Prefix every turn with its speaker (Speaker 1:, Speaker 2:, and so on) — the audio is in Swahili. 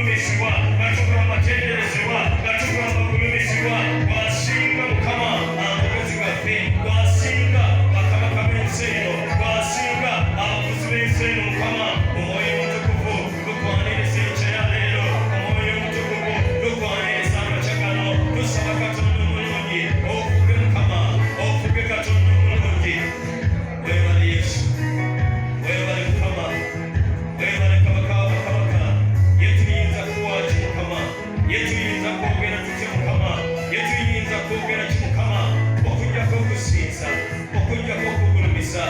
Speaker 1: gulumishibwa gatugula amatenderezebwa gatugula amagulumishibwa gwasinga mukama amagezi gaffe gwasinga bakabaka b'ensi eno gwasinga abakuzi b'ensi eno mukama omwoyo omutukuvu gukwaniriza enkya ya leero omwoyo omutukuvu gukwaniriza amakya gano tusaba Katonda omulungi ofuge mukama ofuge Katonda omulungi weebale Yesu weebale mukama weebale kabaka w'abakabaka yetuyinza kuwaaki mukama yetuyinza kwogera tutya mukama yetuyinza kwogera ki mukama okujjako okusinza okujjako okugulumisa